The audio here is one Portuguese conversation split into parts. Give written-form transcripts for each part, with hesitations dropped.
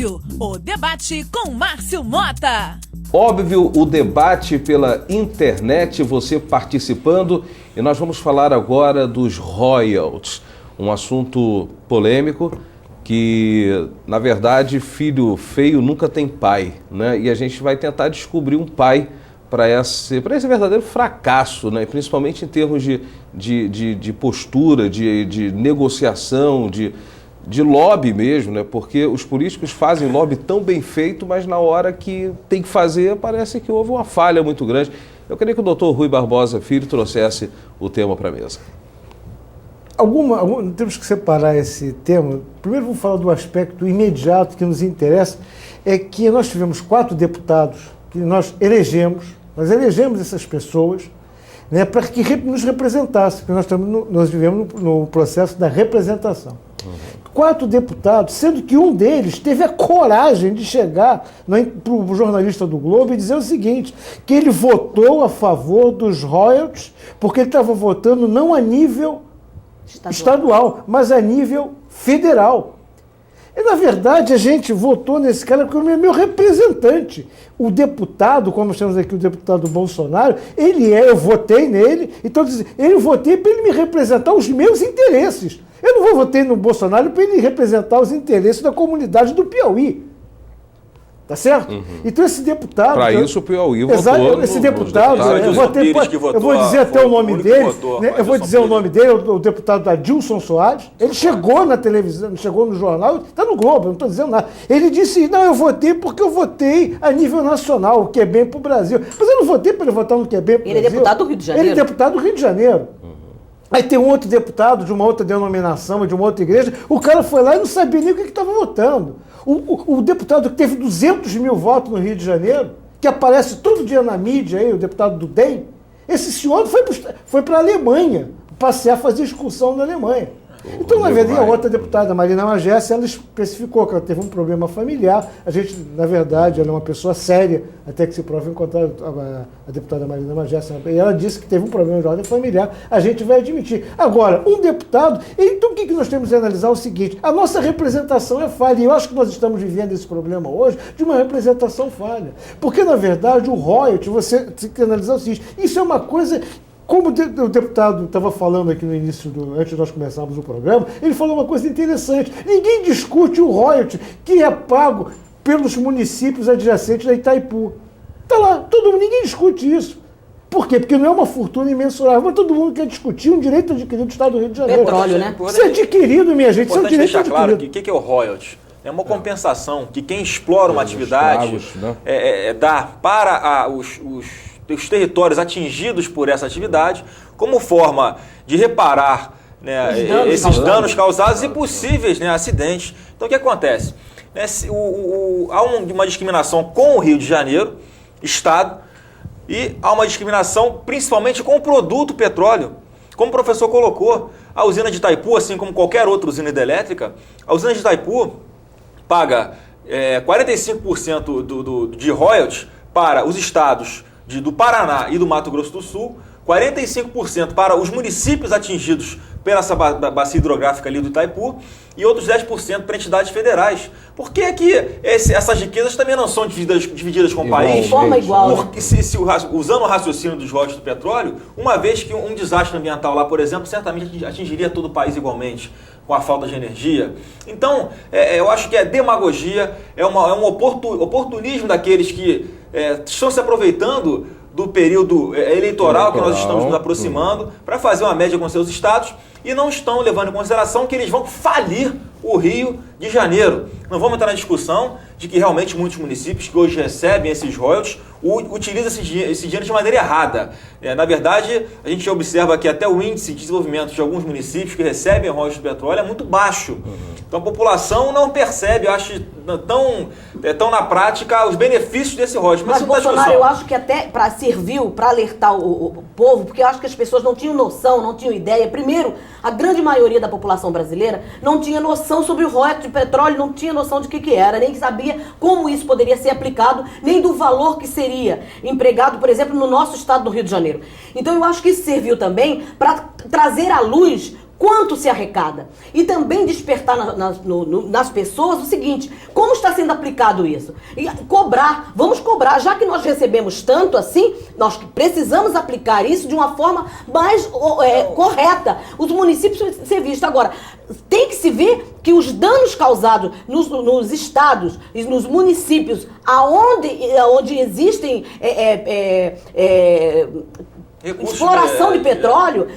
Óbvio, o debate com Márcio Mota. Óbvio, o debate pela internet, você participando, e nós vamos falar agora dos royalties, um assunto polêmico que, na verdade, filho feio nunca tem pai, né? E a gente vai tentar descobrir um pai para esse verdadeiro fracasso, né? Principalmente em termos de postura, de negociação, de lobby mesmo, né? Porque os políticos fazem lobby tão bem feito, mas na hora que tem que fazer, parece que houve uma falha muito grande. Eu queria que o doutor Rui Barbosa Filho trouxesse o tema para a mesa. Temos que separar esse tema. Primeiro vamos falar do aspecto imediato que nos interessa, é que nós tivemos 4 deputados que nós elegemos essas pessoas, né, para que nos representassem, porque nós vivemos no processo da representação. 4 deputados, sendo que um deles teve a coragem de chegar para o jornalista do Globo e dizer o seguinte, que ele votou a favor dos royalties, porque ele estava votando não a nível estadual, mas a nível federal. E, na verdade, a gente votou nesse cara porque ele é meu representante. O deputado, como chamamos aqui o deputado Bolsonaro, eu votei nele, então eu votei para ele me representar os meus interesses. Eu não votei no Bolsonaro para ele representar os interesses da comunidade do Piauí. Tá certo? Uhum. Então esse deputado... Para isso o Piauí votou. Esse deputado, eu vou dizer até o nome dele, eu vou dizer o nome dele, o deputado Adilson Soares, ele chegou na televisão, chegou no jornal, está no Globo, eu não estou dizendo nada. Ele disse, não, eu votei porque eu votei a nível nacional, o que é bem para o Brasil. Mas eu não votei para ele votar no que é bem para o Brasil. Ele é deputado do Rio de Janeiro. Ele é deputado do Rio de Janeiro. Aí tem um outro deputado de uma outra denominação, de uma outra igreja, o cara foi lá e não sabia nem o que estava votando. O deputado que teve 200 mil votos no Rio de Janeiro, que aparece todo dia na mídia, aí, o deputado do DEM, esse senhor foi para a Alemanha, passear, fazer excursão na Alemanha. Então, na verdade, a outra deputada, Marina Magessa, ela especificou que ela teve um problema familiar. A gente, na verdade, ela é uma pessoa séria, até que se prova encontrar a deputada Marina Magessa. E ela disse que teve um problema de ordem familiar. A gente vai admitir. Agora, um deputado... Então, o que nós temos que analisar é o seguinte. A nossa representação é falha. E eu acho que nós estamos vivendo esse problema hoje de uma representação falha. Porque, na verdade, o royalty, você tem que analisar o seguinte. Isso é uma coisa... Como o deputado estava falando aqui no início, antes de nós começarmos o programa, ele falou uma coisa interessante. Ninguém discute o royalty que é pago pelos municípios adjacentes da Itaipu. Está lá, ninguém discute isso. Por quê? Porque não é uma fortuna imensurável, mas todo mundo quer discutir um direito adquirido do Estado do Rio de Janeiro. Petróleo, né? Isso é adquirido, minha gente, isso é um direito deixar adquirido. Claro que é o royalty. É uma compensação que quem explora uma atividade dá para os territórios atingidos por essa atividade, como forma de reparar, né, esses danos causados e possíveis, né, acidentes. Então, o que acontece? Há uma discriminação com o Rio de Janeiro, Estado, e há uma discriminação principalmente com o produto petróleo. Como o professor colocou, a usina de Itaipu, assim como qualquer outra usina hidrelétrica, a usina de Itaipu paga 45% de royalties para os estados do Paraná e do Mato Grosso do Sul, 45% para os municípios atingidos pela essa bacia hidrográfica ali do Itaipu e outros 10% para entidades federais. Por que essas riquezas também não são divididas com o país? De forma igual. Porque, usando o raciocínio dos royalties do petróleo, uma vez que um desastre ambiental lá, por exemplo, certamente atingiria todo o país igualmente, com a falta de energia. Então, eu acho que é demagogia, é um oportunismo daqueles que estão se aproveitando do período eleitoral que nós estamos nos aproximando para fazer uma média com seus estados e não estão levando em consideração que eles vão falir o Rio de Janeiro. Não vamos entrar na discussão de que realmente muitos municípios que hoje recebem esses royalties utilizam esse dinheiro de maneira errada. Na verdade, a gente observa que até o índice de desenvolvimento de alguns municípios que recebem royalties do petróleo é muito baixo. Então a população não percebe, eu acho, tão na prática os benefícios desse royalties. Mas Bolsonaro, eu acho que até serviu para alertar o povo, porque eu acho que as pessoas não tinham noção, não tinham ideia. Primeiro, a grande maioria da população brasileira não tinha noção sobre o royalties de petróleo, não tinha noção de que era, nem sabia como isso poderia ser aplicado, nem do valor que seria empregado, por exemplo, no nosso estado do Rio de Janeiro. Então eu acho que isso serviu também para trazer à luz quanto se arrecada. E também despertar nas pessoas o seguinte, como está sendo aplicado isso? E vamos cobrar, já que nós recebemos tanto assim, nós precisamos aplicar isso de uma forma mais correta. Os municípios precisam ser vistos. Agora, tem que se ver que os danos causados nos estados e nos municípios onde existem exploração de petróleo,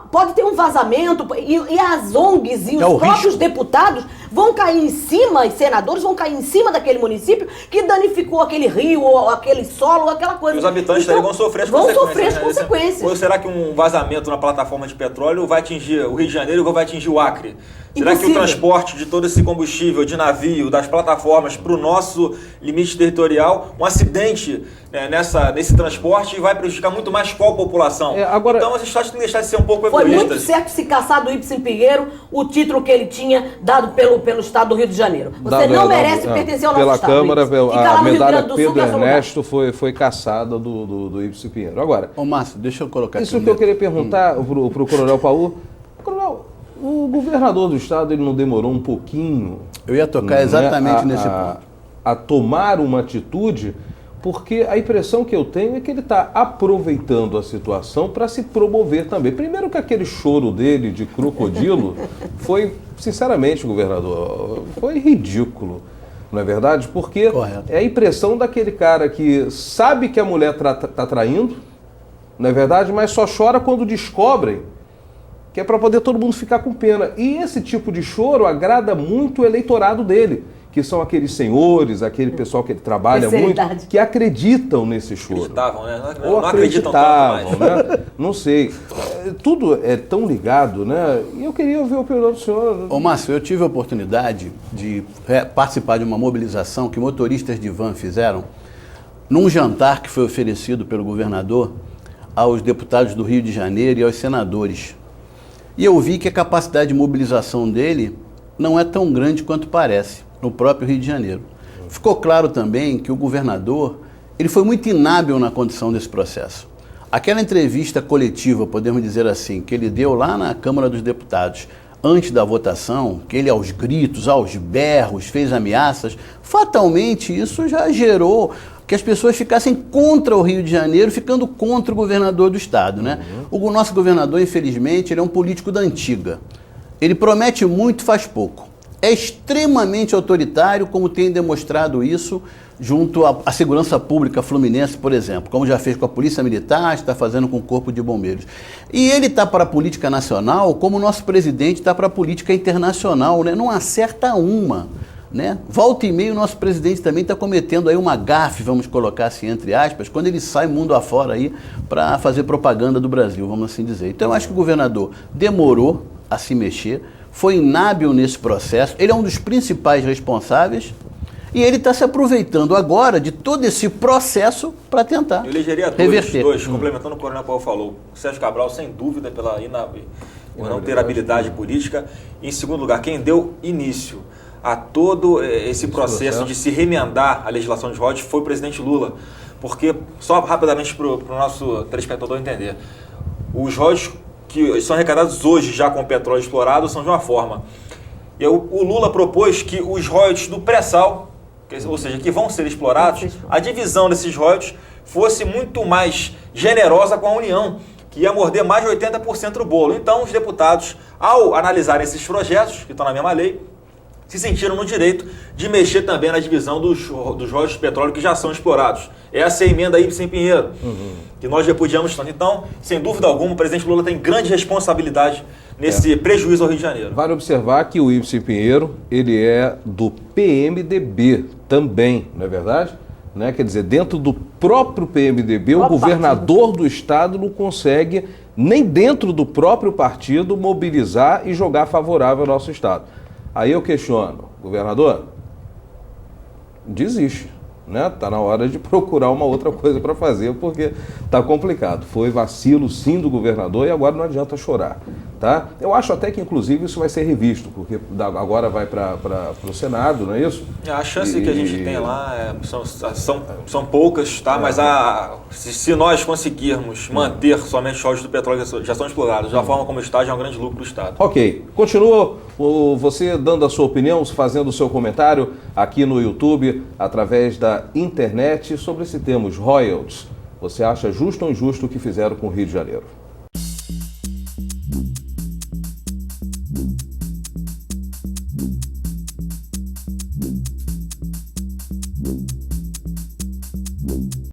pode ter um vazamento e as ONGs e os próprios deputados vão cair em cima, e senadores vão cair em cima daquele município que danificou aquele rio, ou aquele solo, ou aquela coisa. E os habitantes daí vão sofrer as consequências. Ou será que um vazamento na plataforma de petróleo vai atingir o Rio de Janeiro ou vai atingir o Acre? Será que o transporte de todo esse combustível de navio, das plataformas para o nosso limite territorial, um acidente nesse transporte vai prejudicar muito mais qual população? Então os estados têm que deixar de ser um pouco egoístas. Foi muito certo se caçar do Ibsen Pinheiro o título que ele tinha dado pelo estado do Rio de Janeiro. Você não merece pertencer ao nosso estado. Pela Câmara, a medalha Pedro Ernesto foi caçada do Ibsen Pinheiro. Agora, Márcio, deixa eu colocar isso que eu queria perguntar pro Coronel Paul. Coronel, o governador do estado ele não demorou um pouquinho? Eu ia tocar exatamente nesse ponto. A tomar uma atitude, porque a impressão que eu tenho é que ele está aproveitando a situação para se promover também. Primeiro que aquele choro dele de crocodilo foi, sinceramente, governador, foi ridículo, não é verdade? Porque é a impressão daquele cara que sabe que a mulher está traindo, não é verdade? Mas só chora quando descobrem, que é para poder todo mundo ficar com pena. E esse tipo de choro agrada muito o eleitorado dele, que são aqueles senhores, aquele pessoal que ele trabalha muito, que acreditam nesse choro. Acreditavam, né? Não acreditam tanto mais. Né? Não sei. Tudo é tão ligado, né? E eu queria ouvir a opinião do senhor. Márcio, eu tive a oportunidade de participar de uma mobilização que motoristas de van fizeram num jantar que foi oferecido pelo governador aos deputados do Rio de Janeiro e aos senadores. E eu vi que a capacidade de mobilização dele não é tão grande quanto parece, no próprio Rio de Janeiro. Ficou claro também que o governador ele foi muito inábil na condução desse processo. Aquela entrevista coletiva, podemos dizer assim, que ele deu lá na Câmara dos Deputados, antes da votação, que ele aos gritos, aos berros, fez ameaças, fatalmente isso já gerou que as pessoas ficassem contra o Rio de Janeiro, ficando contra o governador do estado, né? O nosso governador, infelizmente, ele é um político da antiga. Ele promete muito, faz pouco. É extremamente autoritário, como tem demonstrado isso junto à segurança pública fluminense, por exemplo, como já fez com a Polícia Militar, está fazendo com o Corpo de Bombeiros. E ele está para a política nacional como o nosso presidente está para a política internacional, né? Não acerta uma. Né? Volta e meia o nosso presidente também está cometendo aí uma gafe, vamos colocar assim entre aspas, quando ele sai mundo afora aí para fazer propaganda do Brasil, vamos assim dizer. Então eu acho que o governador demorou a se mexer, foi inábil nesse processo, ele é um dos principais responsáveis e ele está se aproveitando agora de todo esse processo para tentar reverter. Dois, complementando o que o Coronel Paulo falou, o Sérgio Cabral sem dúvida pela não ter habilidade política, e em segundo lugar, quem deu início a todo esse processo de se remendar a legislação de royalties foi o presidente Lula. Porque, só rapidamente para o nosso telespectador entender, os royalties que são arrecadados hoje já com petróleo explorado são de uma forma. E o Lula propôs que os royalties do pré-sal, ou seja, que vão ser explorados, a divisão desses royalties fosse muito mais generosa com a União, que ia morder mais de 80% do bolo. Então, os deputados, ao analisarem esses projetos, que estão na mesma lei, se sentiram no direito de mexer também na divisão dos royalties de petróleo que já são explorados. Essa é a emenda Ibsen Pinheiro, que nós repudiamos tanto. Então, sem dúvida alguma, o presidente Lula tem grande responsabilidade nesse prejuízo ao Rio de Janeiro. Vale observar que o Ibsen Pinheiro, ele é do PMDB também, não é verdade? Né? Quer dizer, dentro do próprio PMDB, o governador do estado não consegue, nem dentro do próprio partido, mobilizar e jogar favorável ao nosso estado. Aí eu questiono, governador, desiste, né? Tá na hora de procurar uma outra coisa para fazer, porque tá complicado. Foi vacilo sim do governador e agora não adianta chorar. Tá? Eu acho até que, inclusive, isso vai ser revisto, porque agora vai para o Senado, não é isso? A chance que a gente tem lá são poucas, tá? Mas se nós conseguirmos manter somente os royalties do petróleo que já são explorados da forma como está, já é um grande lucro para o Estado. Ok. Continua você dando a sua opinião, fazendo o seu comentário aqui no YouTube, através da internet, sobre esse tema, os royalties. Você acha justo ou injusto o que fizeram com o Rio de Janeiro?